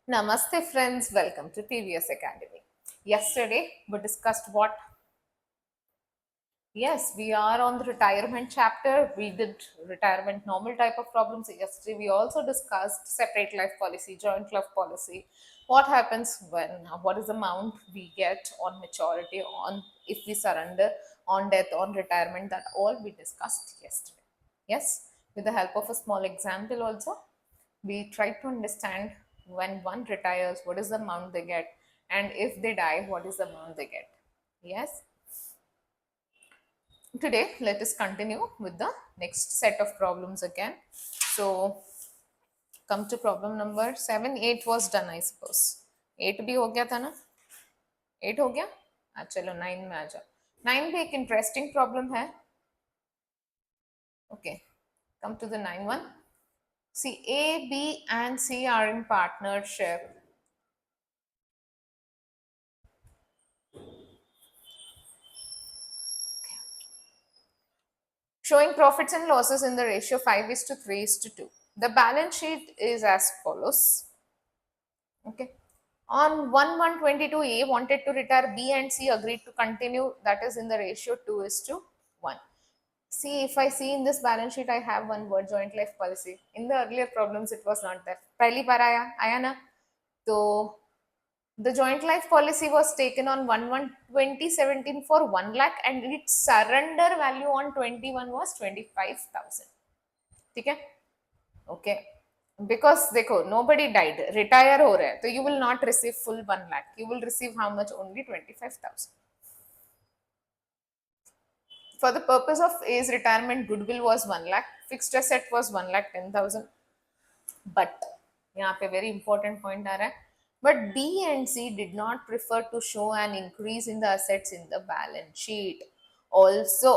Namaste friends, welcome to TVS Academy. Yesterday we discussed what? Yes, we are on the retirement chapter. We did retirement normal type of problems. Yesterday we also discussed separate life policy, joint life policy. What happens what is the amount we get on maturity, on if we surrender, on death, on retirement, that all we discussed yesterday. Yes, with the help of a small example also we try to understand when one retires what is the amount they get, and if they die what is the amount they get. Yes, today let us continue with the next set of problems again. So come to problem number 7. 8 was done, I suppose. 8 भी हो गया था ना? 8 हो गया. चलो 9 में आ जाओ. 9 भी एक इंटरेस्टिंग प्रॉब्लम है. Okay, come to the 9 one. See, A, B and C are in partnership. Showing profits and losses in the ratio 5 is to 3 is to 2. The balance sheet is as follows. Okay. On 1/1/22, A wanted to retire, B and C agreed to continue, that is in the ratio 2 is to 1. See, if I see in this balance sheet, I have one word, joint life policy. In the earlier problems, it was not there. पहली बार आया ना? तो the joint life policy was taken on 1/1/2017 for 1 lakh and its surrender value on 21 was 25,000. ठीक है? Okay. Because देखो, nobody died, retire हो रहे हैं, तो you will not receive full 1 lakh. You will receive how much? Only 25,000. For the purpose of A's retirement, goodwill was 1 lakh, fixed asset was 1 lakh 10,000. But यहाँ पे very important point आ रहा है. But B and C did not prefer to show an increase in the assets in the balance sheet. Also,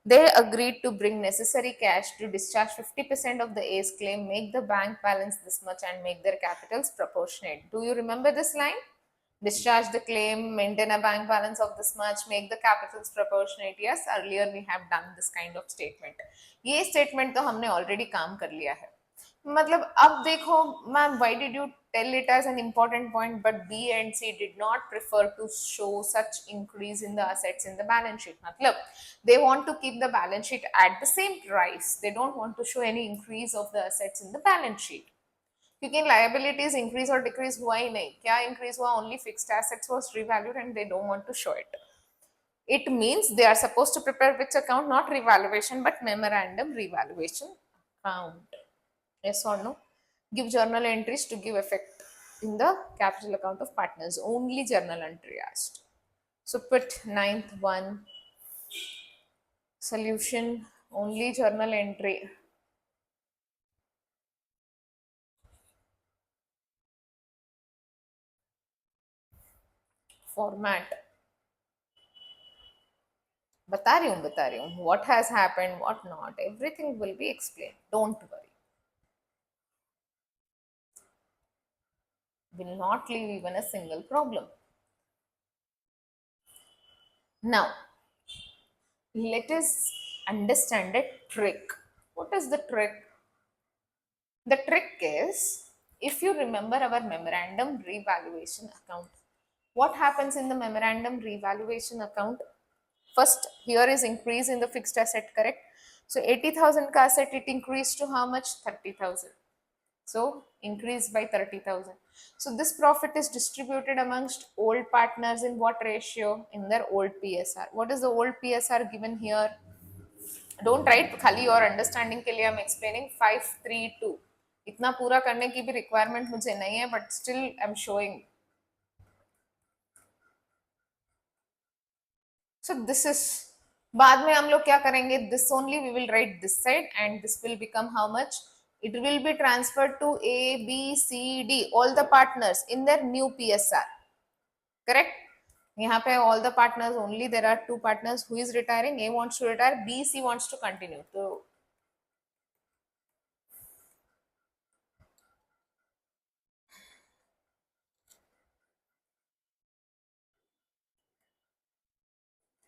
they agreed to bring necessary cash to discharge 50% of the A's claim, make the bank balance this much, and make their capitals proportionate. Do you remember this line? Discharge the claim, maintain a bank balance of this much, make the capitals proportionate. Yes, earlier we have done this kind of statement. ये statement तो हमने already काम कर लिया है. मतलब अब देखो ma'am, why did you tell it as an important point, but B and C did not prefer to show such increase in the assets in the balance sheet. मतलब they want to keep the balance sheet at the same price. They don't want to show any increase of the assets in the balance sheet. क्योंकि liabilities increase or decrease हुआ ही नहीं. क्या increase हुआ? Only fixed assets was revalued and they don't want to show it. It means they are supposed to prepare which account? Not revaluation but memorandum revaluation account. Yes or no? Give journal entries to give effect in the capital account of partners. Only journal entry asked. So put ninth one. Solution, only journal entry. Format. बता रही हूँ. What has happened, what not. Everything will be explained. Don't worry. Will not leave even a single problem. Now, let us understand a trick. What is the trick? The trick is, if you remember our memorandum revaluation account, what happens in the memorandum revaluation account? First, here is increase in the fixed asset, correct? So 80,000 ka asset, it increased to how much? 30,000. So increased by 30,000. So this profit is distributed amongst old partners in what ratio? In their old PSR. What is the old PSR given here? Don't write खाली your understanding के लिए I'm explaining. 532. इतना पूरा करने की भी requirement मुझे नहीं है, but still I'm showing. So this is, बाद में हम लोग क्या करेंगे? This only we will write this side and this will become how much? It will be transferred to A, B, C, D, all the partners in their new PSR. Correct? यहाँ पे all the partners, only there are two partners. Who is retiring? A wants to retire, B, C wants to continue. So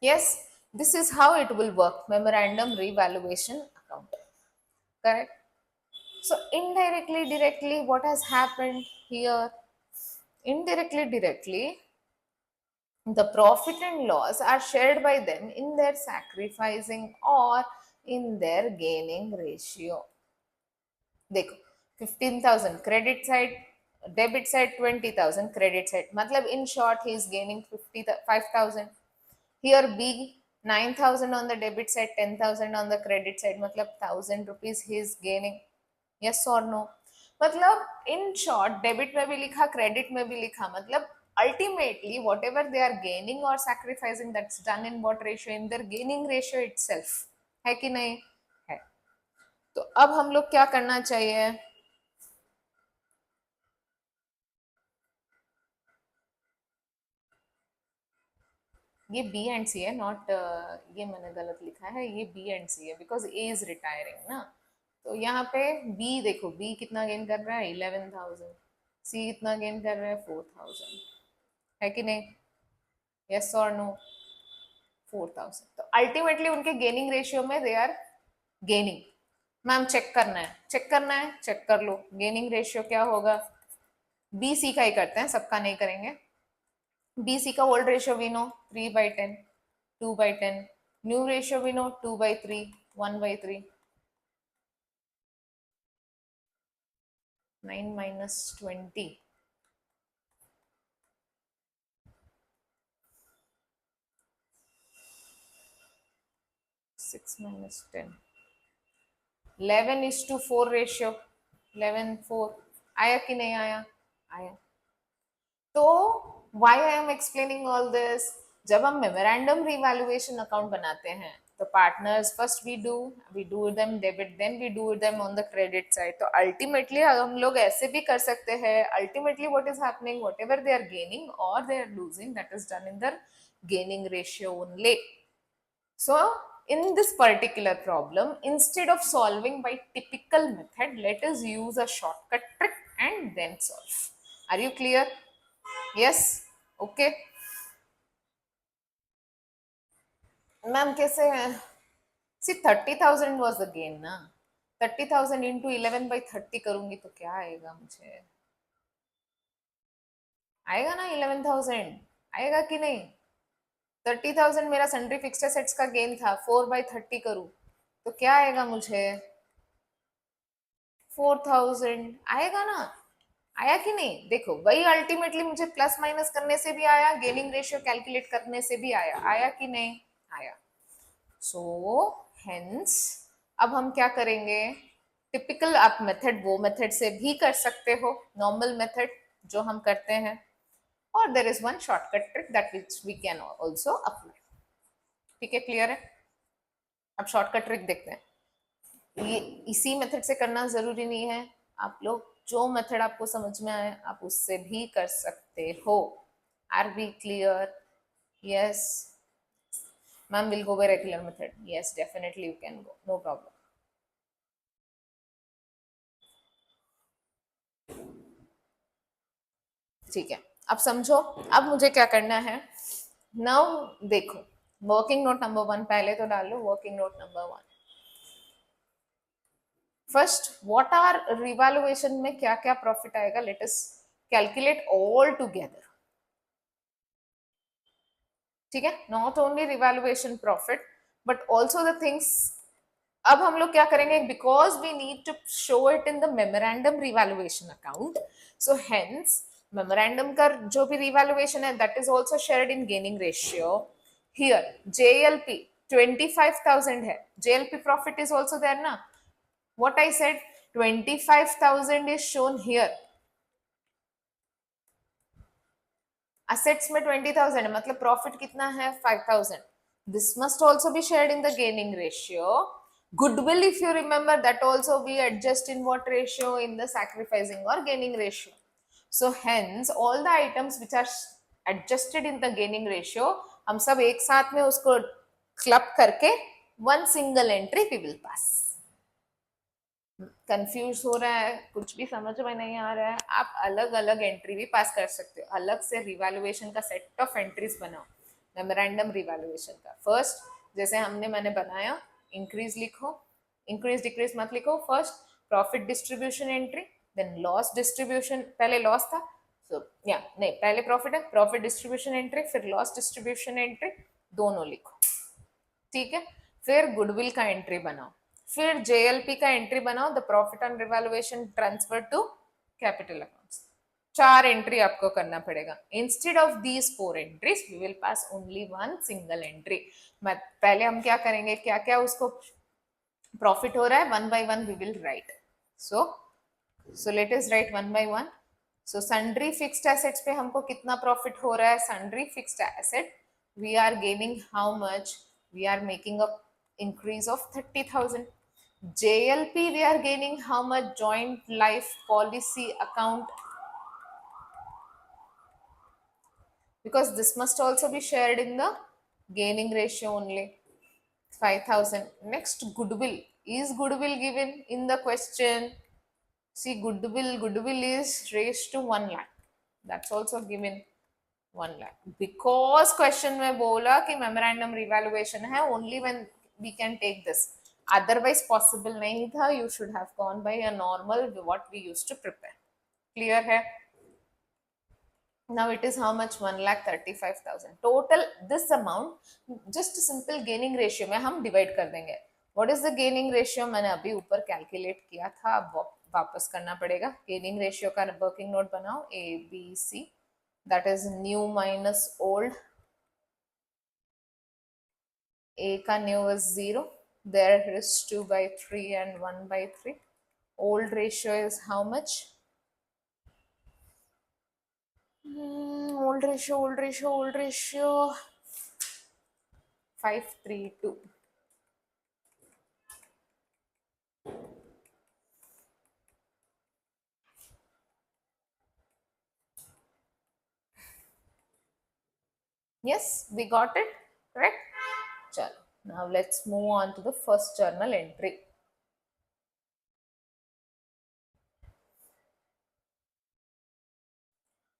yes, this is how it will work. Memorandum revaluation account. Correct? So indirectly, directly, what has happened? here. Indirectly, directly, the profit and loss are shared by them in their sacrificing or in their gaining ratio. देखो 15,000 credit side, debit side 20,000, credit side, मतलब in short he is gaining 55,000. Here B 9,000 on the debit side, 10,000 on the credit side, मतलब 1,000 rupees he is gaining. Yes or no? मतलब in short debit में भी लिखा, credit में भी लिखा, मतलब ultimately whatever they are gaining or sacrificing, that's done in what ratio? In their gaining ratio itself. है कि नहीं? है. तो अब हम लोग क्या करना चाहिए? ये बी एंड सी है, नॉट ये मैंने गलत लिखा है, ये बी एंड सी है बिकॉज ए इज रिटायरिंग ना. तो यहाँ पे बी देखो, बी कितना गेन कर रहा है 11,000, सी कितना गेन कर रहा है 4,000, है कि नहीं? यस और नो? 4,000. तो अल्टीमेटली उनके गेनिंग रेशियो में they are gaining. Ma'am check करना है, चेक करना है, चेक कर लो. गेनिंग रेशियो क्या होगा? बी सी का ही करते हैं, सबका नहीं करेंगे. BC का old ratio we know 3/10, 2/10. New ratio we know 2/3, 1/3. 9 minus 20. 6 minus 10. 11:4 ratio. 11:4. आया कि नहीं आया? आया. तो why I am explaining all this? जब हम मेमोरेंडम रिवैल्यूएशन अकाउंट बनाते हैं तो partners first we do them debit, then we do them on the credit side. तो अल्टीमेटली हम लोग ऐसे भी कर सकते हैं. Ultimately what is happening, whatever they are gaining और they are losing, that is done in their gaining ratio only. So in this particular problem, instead of solving by typical method, let us use a shortcut trick and then solve. Are you clear? Yes? Okay. Ma'am कैसे है? सी 30,000 was the gain ना. 30,000 into 11/30 करूंगी तो क्या आएगा मुझे? आएगा ना 11,000? आएगा कि नहीं? 30,000 मेरा सन्ड्री फिक्स्ड एसेट्स का गेन था, 4/30 करूं तो क्या आएगा मुझे? 4,000 आएगा ना. आया कि नहीं? देखो वही अल्टीमेटली मुझे प्लस माइनस करने से भी आया, गेनिंग रेशियो कैलकुलेट करने से भी आया. आया कि नहीं? आया. सो हेंस अब हम क्या करेंगे? टिपिकल आप मेथड वो मेथड से भी कर सकते हो, नॉर्मल मेथड जो हम करते हैं, और there is one shortcut trick that which we can also apply. ठीक है, क्लियर है? अब शॉर्टकट ट्रिक देखते हैं. ये इसी मेथड से करना जरूरी नहीं है, आप लोग जो मेथड आपको समझ में आए आप उससे भी कर सकते हो. Are we clear? Yes ma'am, will go by regular method. Yes definitely you can go, no problem. ठीक है, अब समझो. अब मुझे क्या करना है? नाउ देखो, वर्किंग नोट नंबर 1 पहले तो डाल लो. Working note number 1, first what are revaluation में क्या क्या प्रॉफिट आएगा, let us calculate all together. ठीक है, not only revaluation profit but also the things. अब हम लोग क्या करेंगे, because we need to show it in the memorandum revaluation account, so hence memorandum का जो भी रिवैल्यूएशन है that is also shared in gaining ratio. Here JLP 25,000 है, JLP profit is also there ना. what I said, 25,000 is shown here. assets में 20,000 है, मतलब profit कितना है 5,000. this must also be shared in the gaining ratio. Goodwill, if you remember, that also we adjust in what ratio? In the sacrificing or gaining ratio. So hence all the items which are adjusted in the gaining ratio, हम सब एक साथ में उसको club करके one single entry we will pass. Confuse हो रहा है, कुछ भी समझ में नहीं आ रहा है, आप अलग अलग एंट्री भी पास कर सकते हो. अलग से रिवैल्यूएशन का सेट ऑफ एंट्रीज बनाओ मेमोरेंडम रिवैल्यूएशन का. फर्स्ट जैसे मैंने बनाया, इंक्रीज लिखो, इंक्रीज डिक्रीज मत लिखो. First profit distribution entry, then loss distribution, पहले लॉस था, सो या नहीं पहले प्रॉफिट है, प्रॉफिट डिस्ट्रीब्यूशन एंट्री, फिर लॉस डिस्ट्रीब्यूशन एंट्री, दोनों लिखो, ठीक है। फिर गुडविल का एंट्री बनाओ, फिर जेएलपी का एंट्री बनाओ, the profit on revaluation transfer to capital accounts. 4 entry आपको करना पड़ेगा। Instead of these 4 entries we will pass only 1 single entry. पहले हम क्या करेंगे, क्या क्या उसको प्रॉफिट हो रहा है, 1 by 1 we will write. So let us write 1 by 1। So sundry fixed assets पे हमको कितना प्रॉफिट हो रहा है, sundry fixed asset we are gaining how much, we are making a increase of 30,000. JLP we are gaining how much, joint life policy account, because this must also be shared in the gaining ratio only, 5,000. Next, goodwill. Is goodwill given in the question? See, goodwill is raised to 1 lakh, that's also given 1 lakh, because question में बोला कि memorandum revaluation है, only when we can take this, otherwise possible नहीं था, you should have gone by a normal what we used to prepare. Clear है? Now it is how much, 1,35,000 total. This amount just simple gaining ratio में हम divide कर देंगे. What is the gaining ratio? मैंने अभी ऊपर calculate किया था, अब वापस करना पड़ेगा। gaining ratio का working note बनाओ, A B C, that is new minus old. A का new is 0, there is 2 by 3 and 1 by 3. Old ratio is how much? Old ratio 532. Yes, we got it, correct? Chalo. Now let's move on to the first journal entry.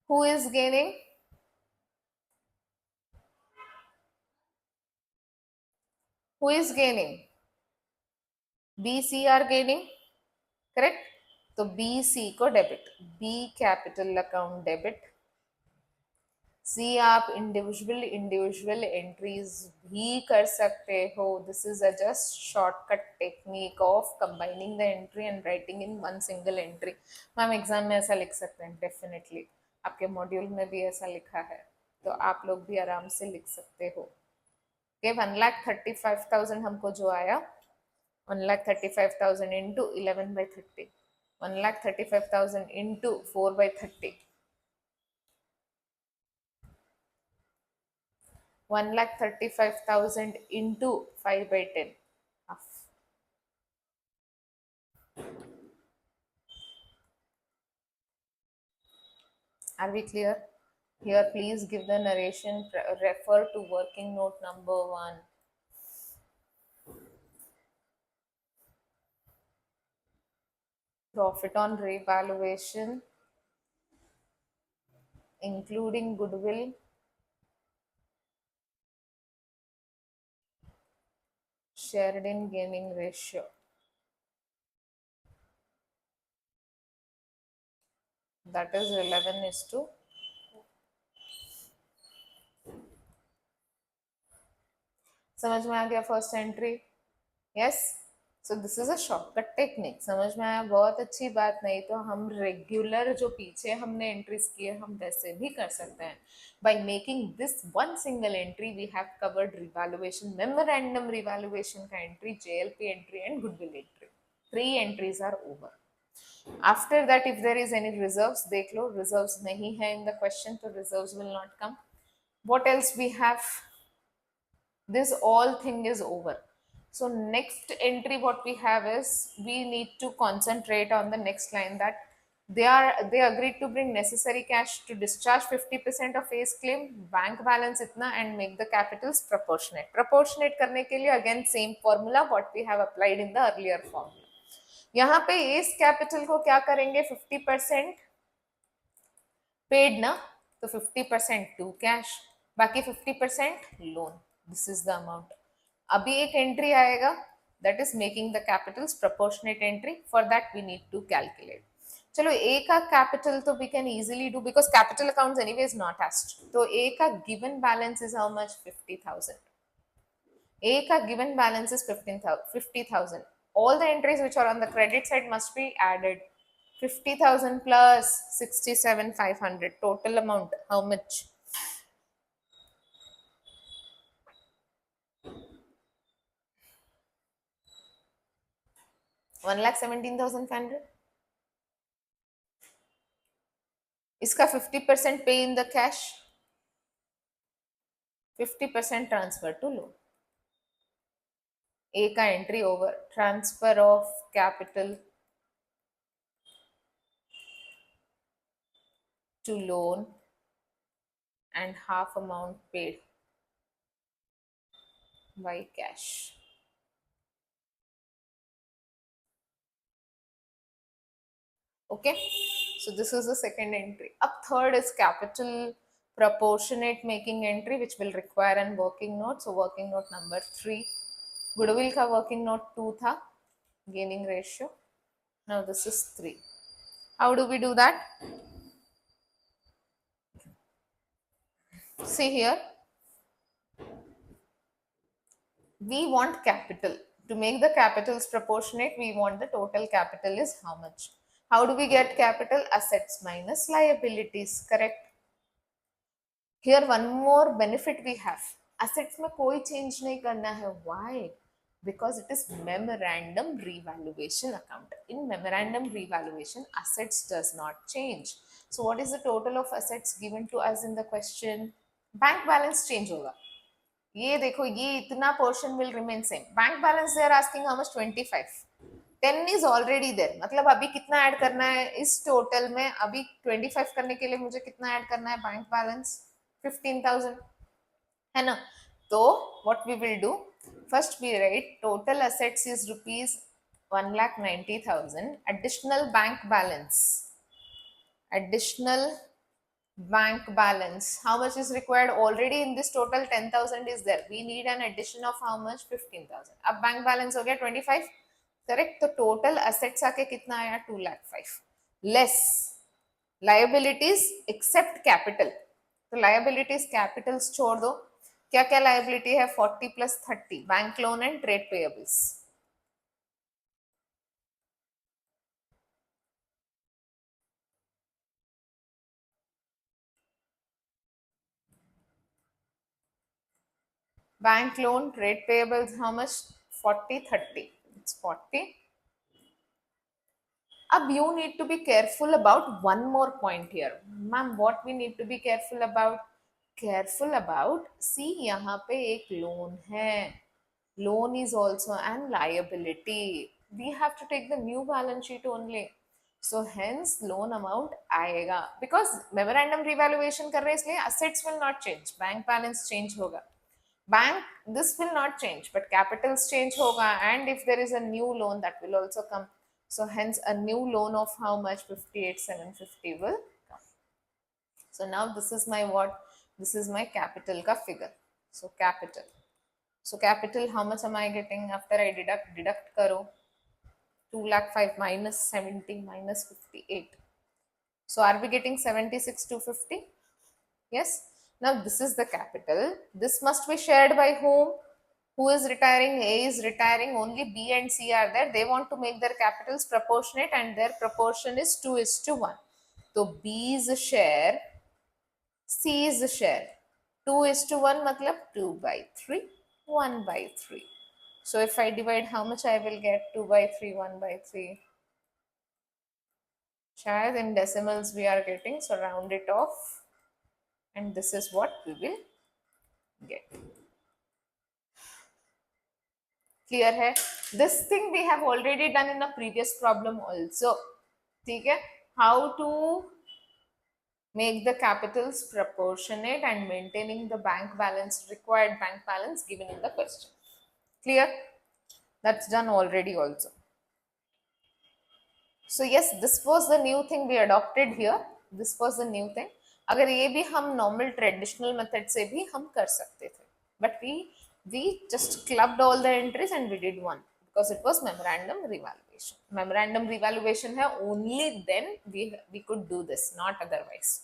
Who is gaining? Who is gaining? B, C are gaining, correct? तो B, C को debit, B capital account debit. See आप individual entries भी कर सकते हो, this is a just shortcut technique of combining the entry and writing in one single entry. Ma'am exam में ऐसा लिख सकते हैं, डेफिनेटली आपके मॉड्यूल में भी ऐसा लिखा है, तो आप लोग भी आराम से लिख सकते हो। ओके, 1,35,000 हमको जो आया, 1,35,000 into 11/30, 1,35,000 into 4/30, 1,35,000 into 5/10. Are we clear? Here, please give the narration, refer to working note number 1. Profit on revaluation, including goodwill, shared in gaining ratio. That is 11:. समझ में आ गया first entry? Yes. So this is a shortcut technique, समझ में आया? बहुत अच्छी बात। नहीं तो हम रेगुलर जो पीछे हमने एंट्रीज किए हम वैसे भी कर सकते हैं। By making this one single entry we have covered revaluation, memorandum revaluation का entry, JLP entry and goodwill entry. 3 entries are over. After that if there is any reserves, देख लो रिजर्व्स नहीं है इन द क्वेश्चन, तो reserves will not come. What else we have? This all thing is over. So next entry what we have is, we need to concentrate on the next line, that they agreed to bring necessary cash to discharge 50% of A's claim, bank balance itna, and make the capitals proportionate. Proportionate करने के लिए again same formula what we have applied in the earlier formula. यहाँ पे A's capital को क्या करेंगे, 50% paid ना, तो 50% to cash, बाकी 50% loan. This is the amount. अभी एक एंट्री आएगा, that is making the capitals proportionate entry. For that we need to calculate. चलो ए का कैपिटल तो we can easily do because capital accounts anyway is not asked. तो A का given balance is how much 50,000. A ka given balance is 50,000. All the entries which are on the credit side must be added. 50,000 plus 67,500. Total amount, how much? One lakh 17,500. इसका 50% pay in the cash, 50% transfer to loan. A का entry over, transfer of capital to loan and half amount paid by cash. Okay, so this is the second entry. Up third is capital proportionate making entry, which will require an working note. So working note number 3. Goodwill ka working note 2 tha, gaining ratio. Now this is 3. How do we do that? See here, we want capital. To make the capitals proportionate, we want the total capital is how much. How do we get capital? Assets minus liabilities, correct? Here one more benefit we have. Assets में कोई change नहीं करना है. Why? Because it is memorandum revaluation account. In memorandum revaluation, assets does not change. So what is the total of assets given to us in the question? Bank balance change होगा. ये देखो, ये इतना portion will remain same. Bank balance they are asking how much? 25. 10 is already there. मतलब अभी कितना add करना है इस टोटल में? अभी 25 करने के लिए मुझे कितना ऐड करना है? बैंक बैलेंस 15,000 है ना. तो what we will do, first we write total assets is rupees 1,90,000. Additional bank balance, how much is required? Already in this total 10,000 is there. We need an addition of how much? 15,000. अब bank balance हो गया 25, correct. तो total assets आके कितना आया? 2,05,000 less liabilities except capital. तो liabilities capitals छोड़ दो. क्या क्या liability है? 40 plus 30, bank loan and trade payables. Bank loan, trade payables, how much? 40, 30. It's 40. Ab you need to be careful about one more point here. Ma'am, what we need to be careful about? Careful about, see यहाँ पे एक loan है. Loan is also an liability. We have to take the new balance sheet only. So hence loan amount आएगा. Because memorandum revaluation कर रहे हैं इसलिए assets will not change. Bank balance change होगा. Bank, this will not change, but capitals change hoga, and if there is a new loan, that will also come. So hence a new loan of how much? 58,750 will come. So now this is my what? This is my capital ka figure. So capital. So capital, how much am I getting after I deduct karo? 2,05,000 minus 70 minus 58. So are we getting 76,250? Yes. Now this is the capital. This must be shared by whom? Who is retiring? A is retiring. Only B and C are there. They want to make their capitals proportionate, and their proportion is 2:1. So B's share, C's share. 2:1 matlab 2 by 3, 1 by 3. So if I divide, how much I will get? 2 by 3, 1 by 3. Shayad in decimals we are getting, so round it off. And this is what we will get. Clear hai? This thing we have already done in a previous problem also. ठीक है? How to make the capitals proportionate and maintaining the bank balance, required bank balance given in the question. Clear? That's done already also. So yes, this was the new thing we adopted here. This was the new thing. अगर ये भी हम normal traditional method से भी हम कर सकते थे. But we just clubbed all the entries and we did one because it was memorandum revaluation. revaluation. Memorandum revaluation है, only then we could do this, not otherwise.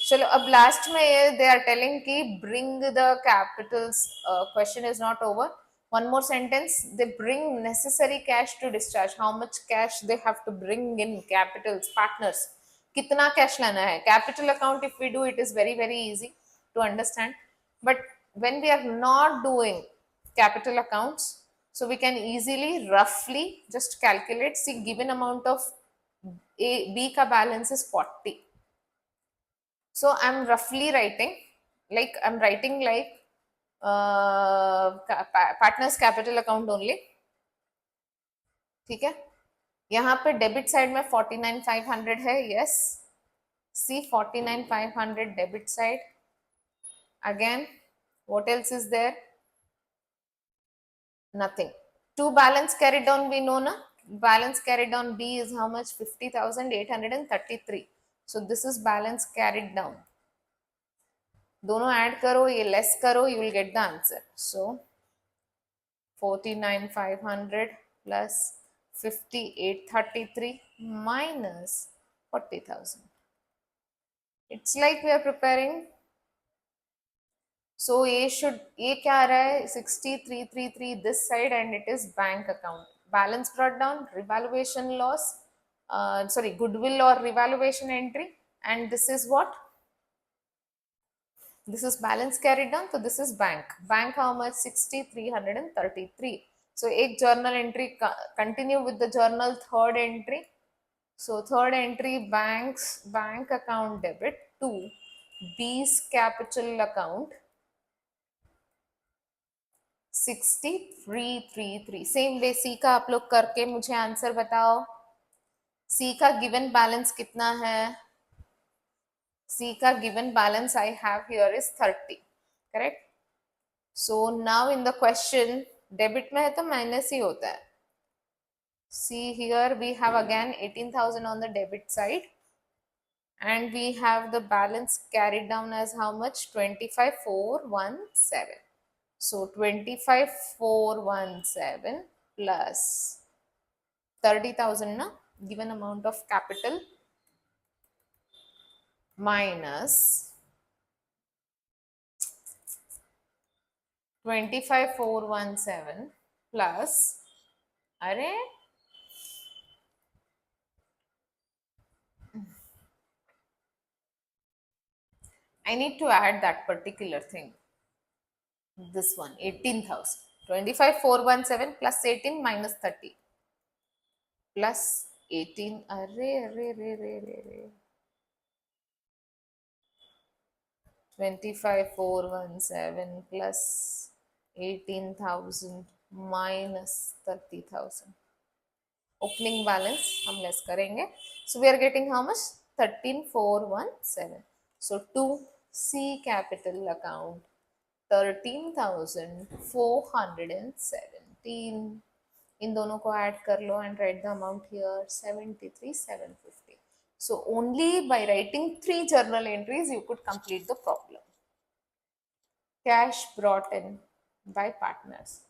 चलो अब लास्ट में ये दे आर टेलिंग कि bring the Capitals. Question is not over. One more sentence. They bring necessary cash to discharge. How much cash they have to bring in capitals, partners. कितना cash लाना है? Capital account, if we do, it is very, very easy to understand. But when we are not doing capital accounts, so we can easily, roughly just calculate. See, given amount of B का balance is 40. So I'm roughly writing, like I'm writing like partners capital account only. ठीक है, यहाँ पे debit side में 49,500 है. Yes, see 49,500 debit side. Again what else is there? Nothing. To balance carried down, we know na, balance carried down B is how much? 50,833. so this is balance carried down. दोनों add करो, ये less करो, you will get the answer. So 49,500 plus 58,33 minus 40,000. It's like we are preparing. So ये क्या आ रहा है? 6333 this side, and it is bank account. Balance brought down, revaluation loss, goodwill or revaluation entry, and this is what? This is balance carried down, so this is bank. Bank how much? 60,333. So एक journal entry, continue with the journal third entry. So third entry, bank account debit to B's capital account 6333. Same way C का आप लोग करके मुझे answer बताओ. सी का given balance कितना है? C का given balance I have here is 30, correct? So now in the question, debit में है तो minus ही होता है. See here we have again 18,000 on the debit side, and we have the balance carried down as how much? 25,417. So 25,417 plus 30,000 na, given amount of capital, minus 25,417 plus, अरे I need to add that particular thing. This one, 18,000. 25,417 plus 18 minus 30 plus 18. अरे 25,417 plus 18,000 minus 30,000. Opening balance हम less करेंगे. So we are getting how much? 13,417. So to C capital account 13,417. इन दोनों को add कर लो and write the amount here 73,750. So only by writing 3 journal entries you could complete the problem. Cash brought in by partners.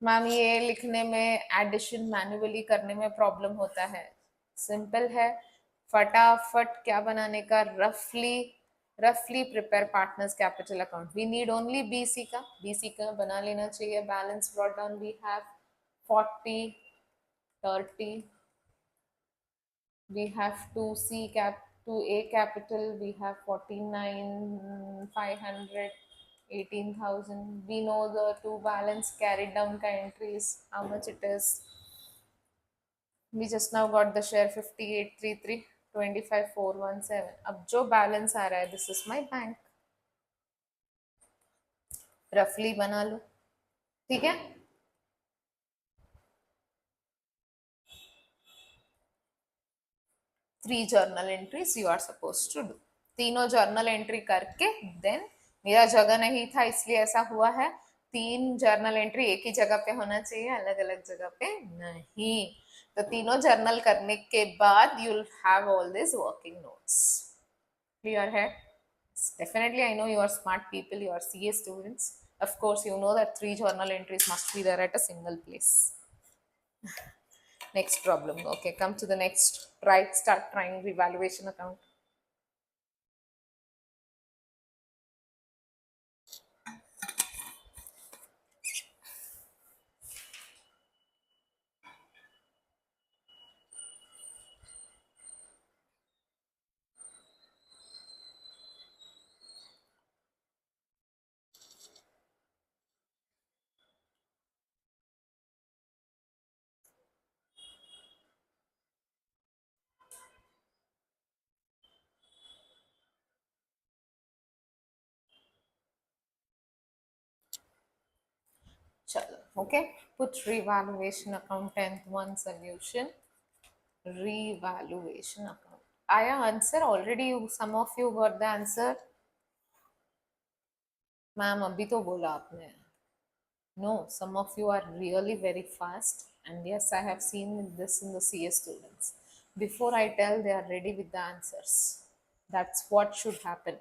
Ma'am ये लिखने में addition manually करने में problem होता है. सिंपल है, फटाफट क्या बनाने का? रफली prepare partners capital account. We need only BC का बना लेना चाहिए. Balance brought down we have 40, 30. we have 2A capital, we have 49,500, 18,000. we know the 2 balance carried down ka entries, how much it is. we just now got the share 5833, 25,417. अब जो balance आ रहा है, this is my bank. रफली बना लो, ठीक है. Three journal entries you are suppose to do. तीनों जर्नल एंट्री करके देन, मेरा जगह नहीं था इसलिए ऐसा हुआ है. 3 जर्नल एंट्री एक ही जगह पे होना चाहिए, अलग अलग जगह पे नहीं. तो तीनों जर्नल करने के बाद you will have all this working notes. Clear है? Definitely I know you are smart people, you are CA students. Of course you know that 3 journal entries must be there at a single place. Next problem. Okay, come to the next. Try, start trying revaluation account. Chalo. Okay, put revaluation account 10th one solution. Revaluation account. आया answer already? You, some of you got the answer. Ma'am अभी तो बोला आपने. No, some of you are really very fast, and yes, I have seen this in the CS students. Before I tell, they are ready with the answers. That's what should happen.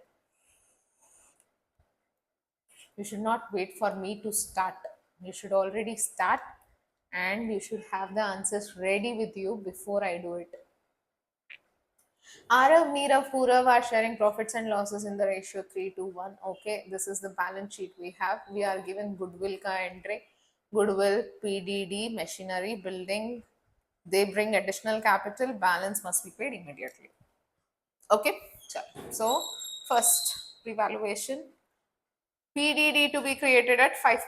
You should not wait for me to start. You should already start, and you should have the answers ready with you before I do it. Arav, Meerav, Purav are sharing profits and losses in the ratio 3 to 1. Okay, this is the balance sheet we have. We are given goodwill ka entry. Goodwill, PDD, machinery, building. They bring additional capital. Balance must be paid immediately. Okay, so first revaluation. PDD to be created at 5%.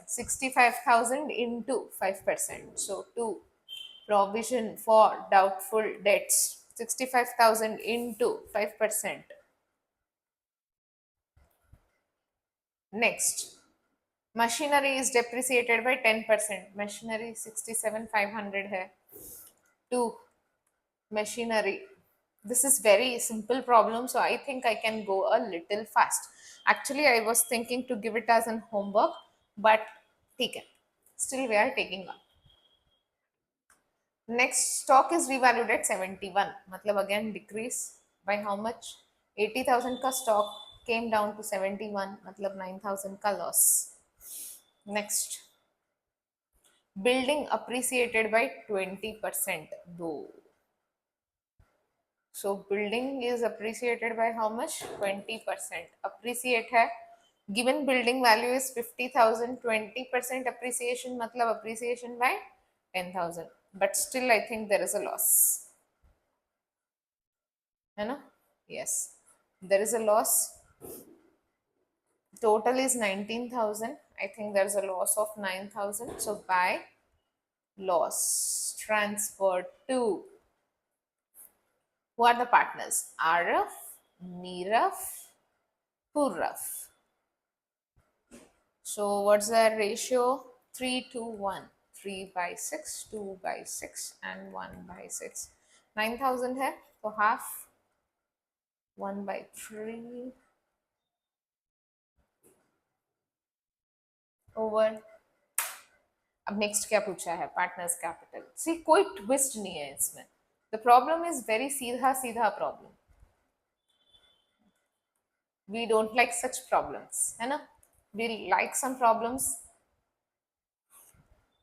65,000 into 5%. So 2. Provision for doubtful debts. 65,000 into 5%. Next, machinery is depreciated by 10%. Machinery 67,500 hai. 2. Machinery. This is very simple problem, so I think I can go a little fast. Actually, I was thinking to give it as an homework, but take still we are taking up. Next, stock is revalued at 71. Matlab again decrease by how much? 80,000 ka stock came down to 71. Matlab 9,000 ka loss. Next, building appreciated by 20%. Though. So building is appreciated by how much? 20%. Appreciate hai. Given building value is 50,000, 20% appreciation matlab appreciation by 10,000. But still I think there is a loss. है ना? Yes. There is a loss. Total is 19,000. I think there's a loss of 9,000. So by loss transfer to, who are the partners? Araf, Niraf, Puraf. So what's the ratio? 3 to 1. 3 by 6, 2 by 6 and 1 by 6. 9,000 hai, so half. 1 by 3 over. अब next क्या पूछा है? Partners capital. सी कोई twist नहीं है इसमें. The problem is very सीधा सीधा problem. We don't like such problems, है ना? We like some problems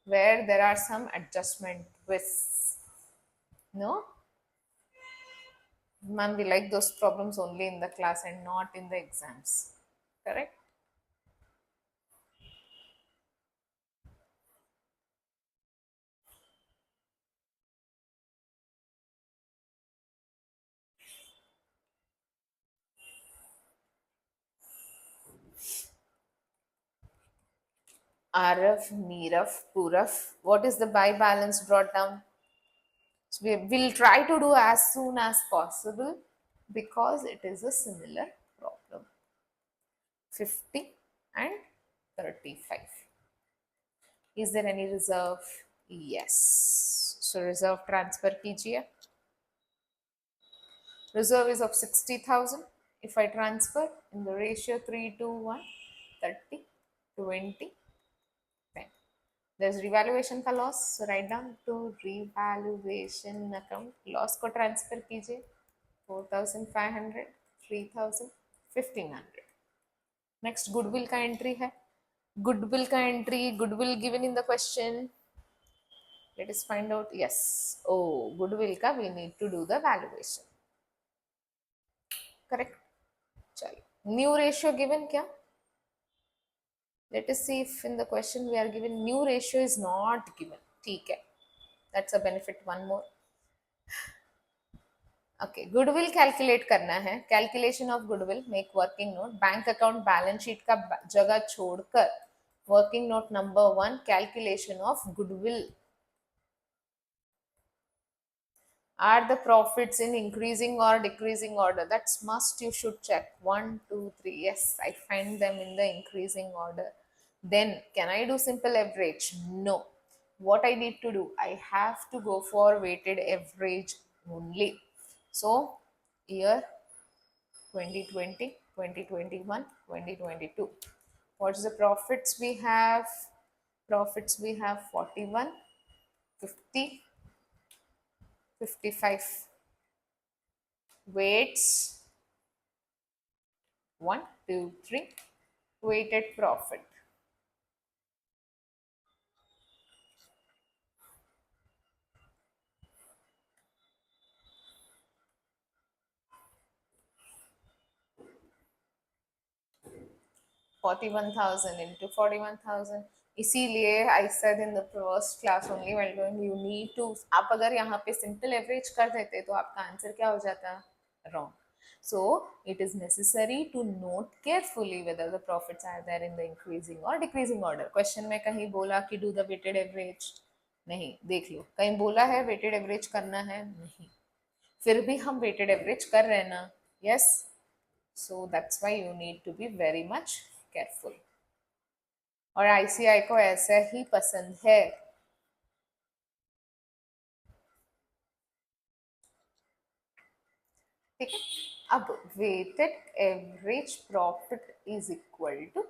where there are some adjustment twists. No? Man, we like those problems only in the class and not in the exams. Correct? Araf, Niraf, Puraf. What is the buy balance brought down? So we will try to do as soon as possible because it is a similar problem. 50 and 35. Is there any reserve? Yes. So reserve transfer कीजिए. Reserve is of 60,000. If I transfer in the ratio 3 to 1, 30, 20, 10. There's revaluation का loss. So write down to revaluation account. Loss को transfer कीजिए. 4,500, 3,000, 1,500. Next goodwill का entry है. Goodwill का entry, goodwill given in the question. Let us find out. Yes, oh, goodwill का we need to do the valuation. Correct. चलो, new ratio given क्या? Let us see if in the question we are given new ratio is not given. ठीक है, that's a benefit. One more. Okay, goodwill calculate करना है. Calculation of goodwill, make working note. Bank account balance sheet का जगह छोड़कर working note number 1, calculation of goodwill. Are the profits in increasing or decreasing order? That's must, you should check. 1 2 3, yes, I find them in the increasing order. Then can I do simple average? No. What I need to do, I have to go for weighted average only. So year 2020, 2021, 2022. What's the profits we have? Profits we have 41, 50, 55. Weights 1 2 3. Weighted profit. $41,000 into 41,000. इसीलिए I said in the first class only while going, you need to, आप अगर यहाँ पे simple average कर देते तो आपका answer क्या हो जाता? Wrong. So it is necessary to note carefully whether the profits are there in the increasing or decreasing order. Question में कहीं बोला कि do the weighted average? नहीं. देख लो, कहीं बोला है weighted average करना है? नहीं. फिर भी हम weighted average कर रहे हैं ना? Yes. So that's why you need to be very much careful. और आईसीआई को ऐसा ही पसंद है. ठीक है, अब weighted average profit is equal to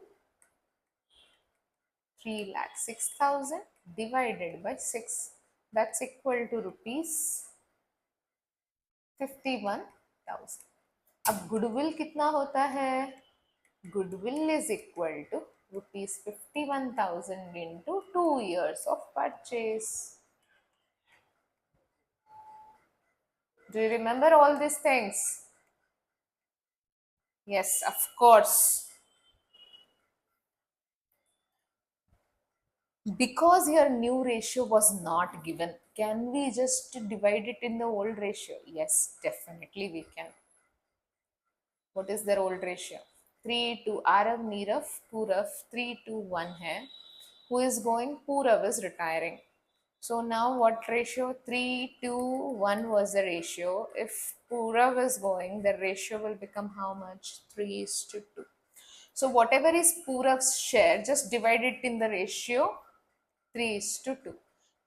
3,06,000 divided by 6. That's equal to rupees 51,000. अब गुडविल कितना होता है? Goodwill is equal to rupees 51,000 into 2 years of purchase. Do you remember all these things? Yes, of course. Because your new ratio was not given, can we just divide it in the old ratio? Yes, definitely we can. What is their old ratio? 3 to Arav, Nirav, Purav, 3 to 1 hai. Who is going? Purav is retiring. So now what ratio? 3 to 1 was the ratio. If Purav is going, the ratio will become how much? 3 is to 2. So whatever is Purav's share, just divide it in the ratio 3 is to 2.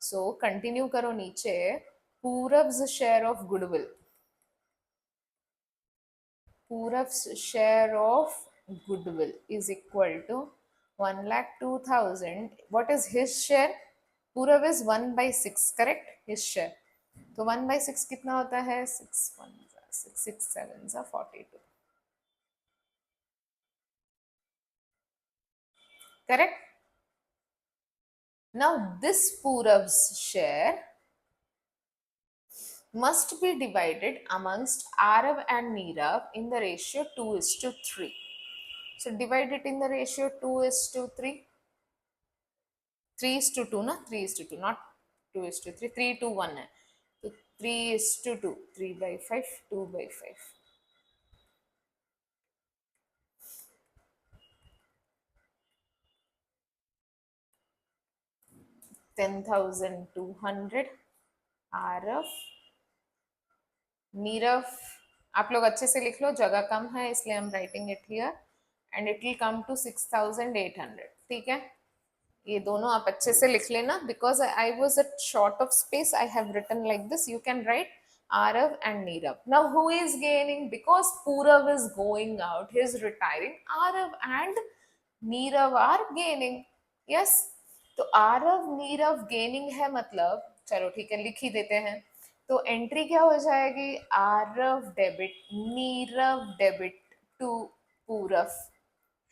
So continue karo niche. Purav's share of goodwill. Purav's share of goodwill is equal to 1,02,000. What is his share? Purav is 1 by 6, correct? His share. तो 1 by 6 कितना होता है? 6 1 6 6 7 42. Correct? Now this Purav's share must be divided amongst Arav and Nirav in the ratio 2 is to 3. So divide it in the ratio 2 is to 3. 3 is to 2, na? 3 is to 2, not 2 is to 3. 3 to 1 hai. So 3 is to 2. 3 by 5, 2 by 5. 10,200 Arav. Nirav, आप लोग अच्छे से लिख लो, जगह कम है इसलिए हम writing it here and it will come to 6,800. ठीक है, ये दोनों आप अच्छे से लिख लेना. Because I was at short of space, I have written like this. You can write Arav and Nirav. Now who is gaining? Because Purav is going out, he is retiring. Arav and Nirav are gaining. Yes. तो Arav Nirav gaining है, मतलब चलो ठीक है लिख ही देते हैं. तो एंट्री क्या हो जाएगी? Aarav debit, Nirav debit to Purav,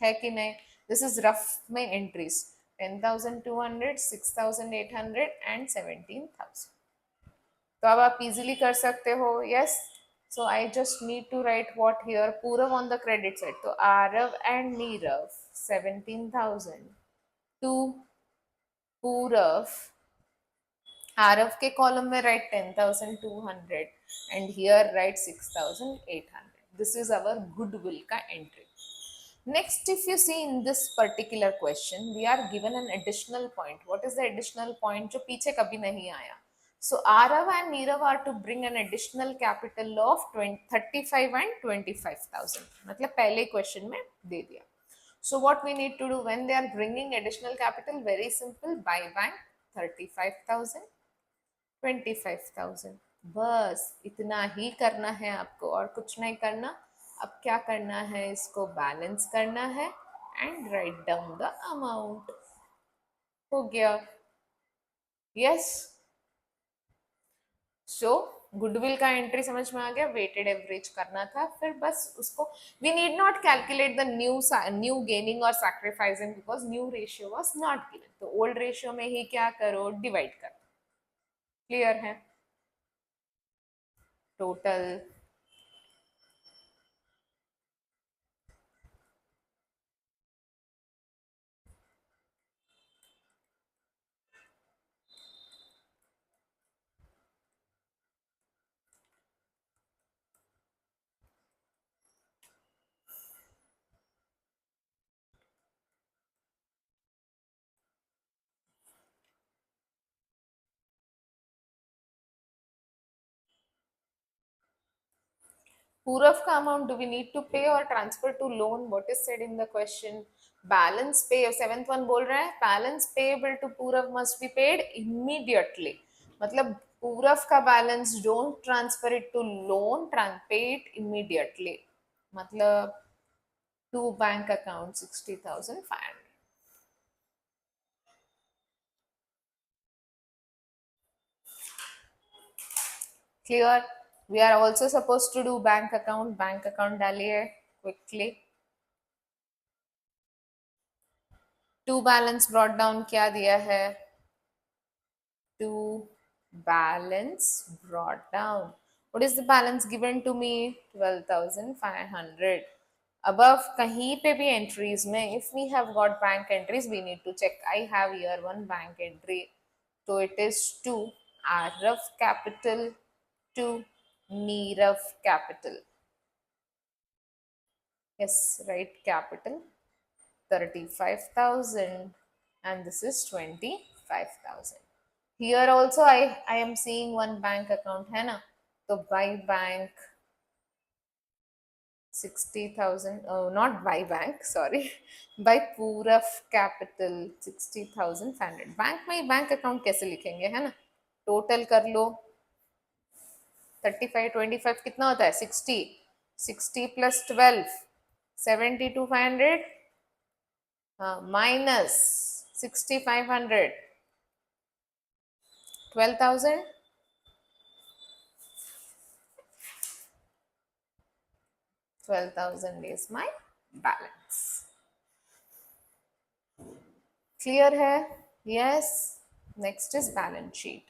है कि नहीं? दिस इज रफ में एंट्रीज. 10,200, 6,800 and 17,000. तो अब आप इजीली कर सकते हो. Yes. So I just need to write what here? Purav on the credit side. So Arav and Nirav 17,000 to Purav. Arav के column में write 10,200 and here write 6,800. This is our goodwill का entry. Next, if you see in this particular question, we are given an additional point. What is the additional point जो पीछे कभी नहीं आया? So Arav and Nirav are to bring an additional capital of 35 and 25,000. मतलब पहले question में दे दिया. So what we need to do when they are bringing additional capital? Very simple. Buy bank 35,000, 25,000. बस इतना ही करना है आपको और कुछ नहीं करना. अब क्या करना है? इसको बैलेंस करना है and write down the amount. हो गया. यस. सो गुडविल का एंट्री समझ में आ गया. वेटेड एवरेज करना था. फिर बस उसको we need not calculate the new gaining और sacrificing because new ratio was not given. तो ओल्ड रेशियो में ही क्या करो? डिवाइड करो. क्लियर है? Total Purav ka amount do we need to pay or transfer to loan? What is said in the question? Balance pay. Seventh one बोल रहा है balance payable to Purav must be paid immediately. मतलब पूरव का balance don't transfer it to loan, pay it immediately. मतलब to bank account 60,500. Clear? We are also supposed to do bank account. Bank account डालिए quickly. To balance brought down क्या दिया है? To balance brought down. What is the balance given to me? 12,500. Above kahin pe bhi entries mein if we have got bank entries we need to check. I have here one bank entry. So it is to Arav capital to Nirav capital. Yes, right, capital 35,000 and this is 25,000. Here also I am seeing one bank account है ना. तो by bank 60,000. Oh, not by bank, sorry. by Purav capital 60,500. Bank में ही bank account कैसे लिखेंगे है ना. Total कर लो. 35 25 कितना होता है? 60. 60 plus 12 72,500 minus 6,500 12,000. 12,000 is my balance. Clear है? Yes. Next is balance sheet.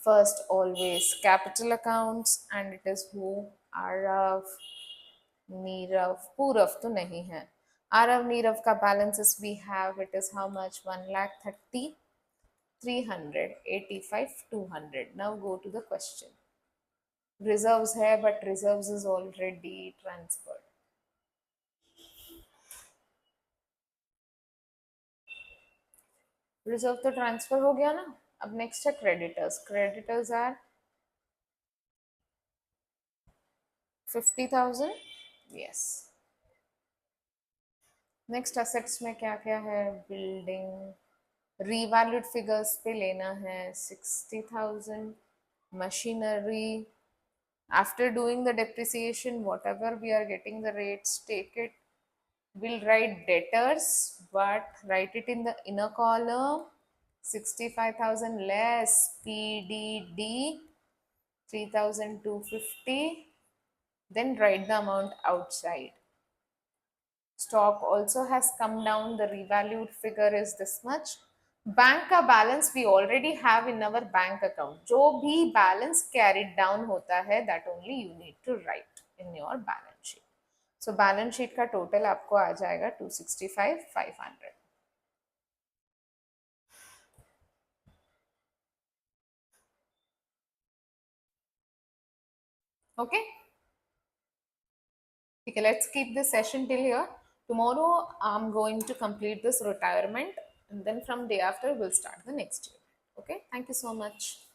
First always capital accounts and it is who? Arav, Nirav, Purav तो नहीं है. Arav, Nirav का balances we have, it is how much? 1,30,000, 300, 85, 200. Now go to the question. Reserves है but reserves is already transferred. Reserve तो transfer हो गया ना. अब नेक्स्ट है creditors. Creditors are 50,000. Yes. Next assets में क्या क्या है? बिल्डिंग रीवैल्यूड फिगर्स पे लेना है 60,000. Machinery after doing the depreciation whatever we are getting the rates take it. We'll write debtors, but write it in the inner column. 65,000 less PDD 3,250. Then write the amount outside. Stock also has come down. The revalued figure is this much. Bank का balance we already have in our bank account. जो भी balance carried down होता है, that only you need to write in your balance sheet. So balance sheet का total आपको आ जाएगा 265,500. Okay. Okay, let's keep this session till here. Tomorrow I'm going to complete this retirement, and then from day after we'll start the next year. Okay, thank you so much.